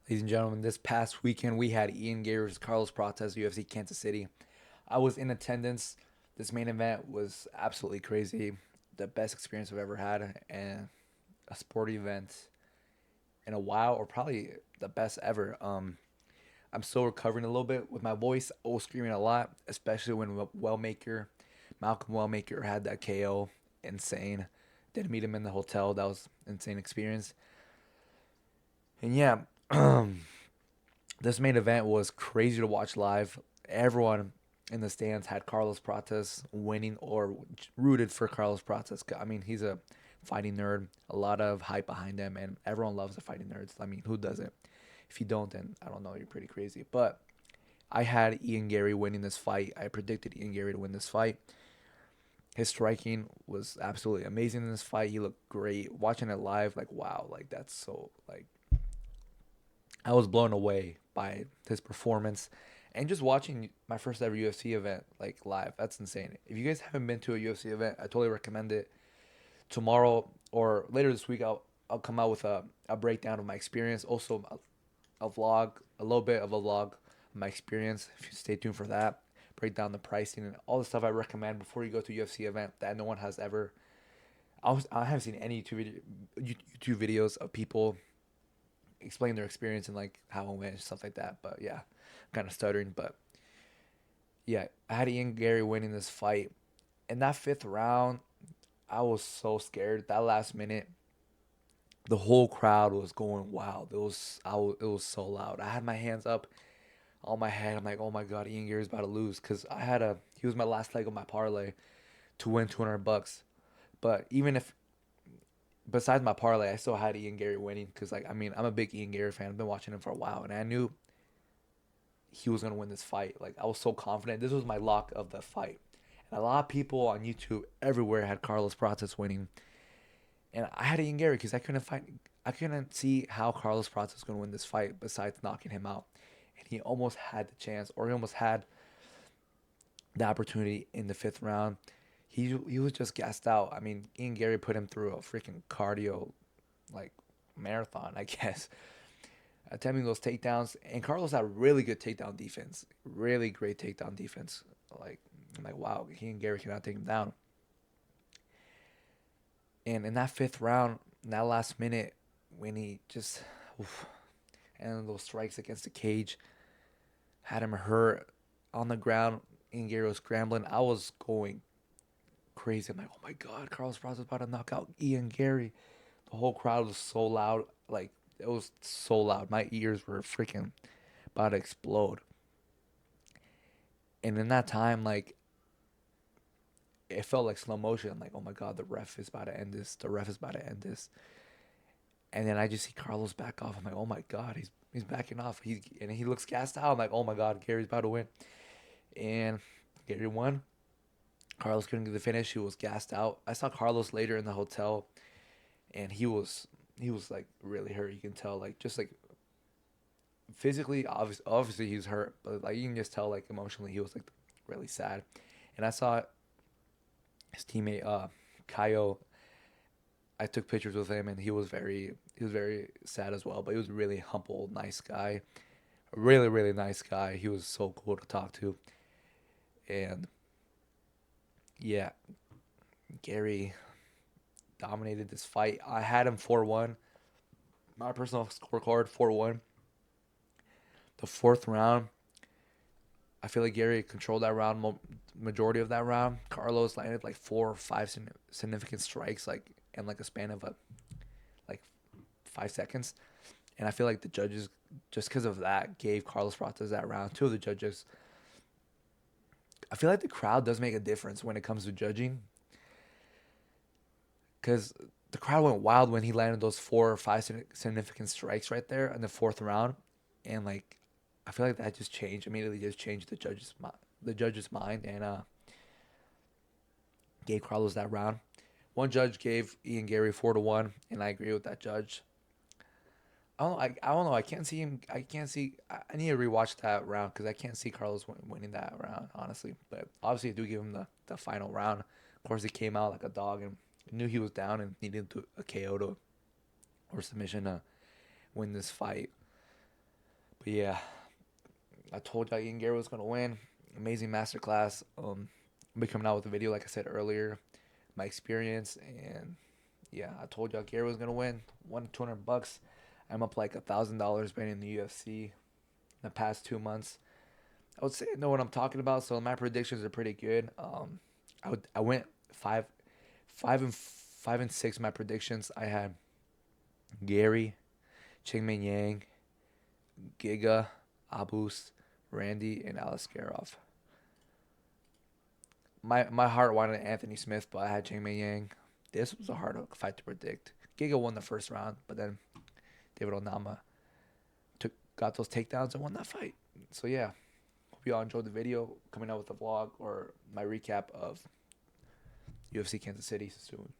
Ladies and gentlemen, this past weekend we had Ian Garry versus Carlos Prates, UFC Kansas City. I was in attendance. This main event was absolutely crazy. The best experience I've ever had and a sporting event in a while, or probably the best ever. I'm still recovering a little bit with my voice. I was screaming a lot, especially when Malcolm Wellmaker had that KO. Insane. Didn't meet him in the hotel. That was insane experience. And yeah, this main event was crazy to watch live. Everyone in the stands had Carlos Prates winning or rooted for Carlos Prates. I mean, he's a fighting nerd. A lot of hype behind him, and everyone loves the fighting nerds. I mean, who doesn't? If you don't, then I don't know. You're pretty crazy. But I had Ian Garry winning this fight. I predicted Ian Garry to win this fight. His striking was absolutely amazing in this fight. He looked great. Watching it live, like wow, like that's so like I was blown away by his performance and just watching my first ever UFC event like live. That's insane. If you guys haven't been to a UFC event, I totally recommend it. Tomorrow or later this week, I'll come out with a breakdown of my experience. Also, a vlog, a little bit of a vlog of my experience. If you stay tuned for that, break down the pricing and all the stuff I recommend before you go to a UFC event that no one has ever. I haven't seen any YouTube videos of people explain their experience and like how it went and stuff like that. But yeah, I'm kind of stuttering. But yeah, I had Ian Garry winning this fight. In that fifth round, I was so scared. That last minute, the whole crowd was going wild. It was so loud. I had my hands up on my head. I'm like, oh my god, Ian Gary's about to lose because he was my last leg of my parlay to win $200. But even if besides my parlay, I still had Ian Garry winning because like I mean I'm a big Ian Garry fan. I've been watching him for a while, and I knew he was gonna win this fight. Like I was so confident. This was my lock of the fight. And a lot of people on YouTube everywhere had Carlos Prates winning, and I had Ian Garry because I couldn't see how Carlos Prates was gonna win this fight besides knocking him out. And he almost had the chance, or he almost had the opportunity in the fifth round. He was just gassed out. I mean, Ian Garry put him through a freaking cardio like marathon, I guess, attempting those takedowns. And Carlos had really good takedown defense, really great takedown defense. Like I'm like, wow, he and Garry cannot take him down. And in that fifth round, in that last minute, when he just oof, and those strikes against the cage had him hurt on the ground. Ian Garry was scrambling. I was going crazy. I'm like, oh my god, Carlos Braz is about to knock out Ian Garry. The whole crowd was so loud. Like it was so loud. My ears were freaking about to explode. And in that time, like it felt like slow motion. I'm like, oh my god, the ref is about to end this. The ref is about to end this. And then I just see Carlos back off. I'm like, oh my god, he's backing off. He looks gassed out. I'm like, oh my god, Gary's about to win. And Gary won. Carlos couldn't get the finish. He was gassed out. I saw Carlos later in the hotel, and he was like really hurt. You can tell, like just like physically, obviously he was hurt, but like you can just tell, like emotionally, he was like really sad. And I saw his teammate Kaio. I took pictures with him, and he was very sad as well. But he was a really humble, nice guy, a really nice guy. He was so cool to talk to, and yeah, Gary dominated this fight. I had him 4-1. My personal scorecard 4-1. The fourth round, I feel like Gary controlled that round, majority of that round. Carlos landed like 4 or 5 significant strikes, like in like a span of like 5 seconds. And I feel like the judges, just because of that, gave Carlos Prates that round. Two of the judges. I feel like the crowd does make a difference when it comes to judging, because the crowd went wild when he landed those 4 or 5 significant strikes right there in the fourth round, and like I feel like that just changed immediately, just changed the judge's mind, and gave Carlos that round. One judge gave Ian Garry 4-1, and I agree with that judge. I don't know. I can't see him. I can't see. I need to rewatch that round because I can't see Carlos winning that round, honestly. But obviously, I do give him the final round. Of course, he came out like a dog and knew he was down and needed a KO or submission to win this fight. yeah, I told y'all Ian Garry was gonna win. Amazing masterclass. I'll be coming out with a video like I said earlier, my experience, and yeah, I told y'all Garry was gonna win. Won $200. I'm up like $1,000 betting in the UFC in the past 2 months. I would say I know what I'm talking about, so my predictions are pretty good. I went five and six. My predictions. I had Garry, Chingman Yang, Giga, Abus, Randy, and Alaskarov. My heart wanted Anthony Smith, but I had Chingman Yang. This was a hard fight to predict. Giga won the first round, but then David Onama got those takedowns and won that fight. So yeah, hope you all enjoyed the video. Coming out with a vlog or my recap of UFC Kansas City soon.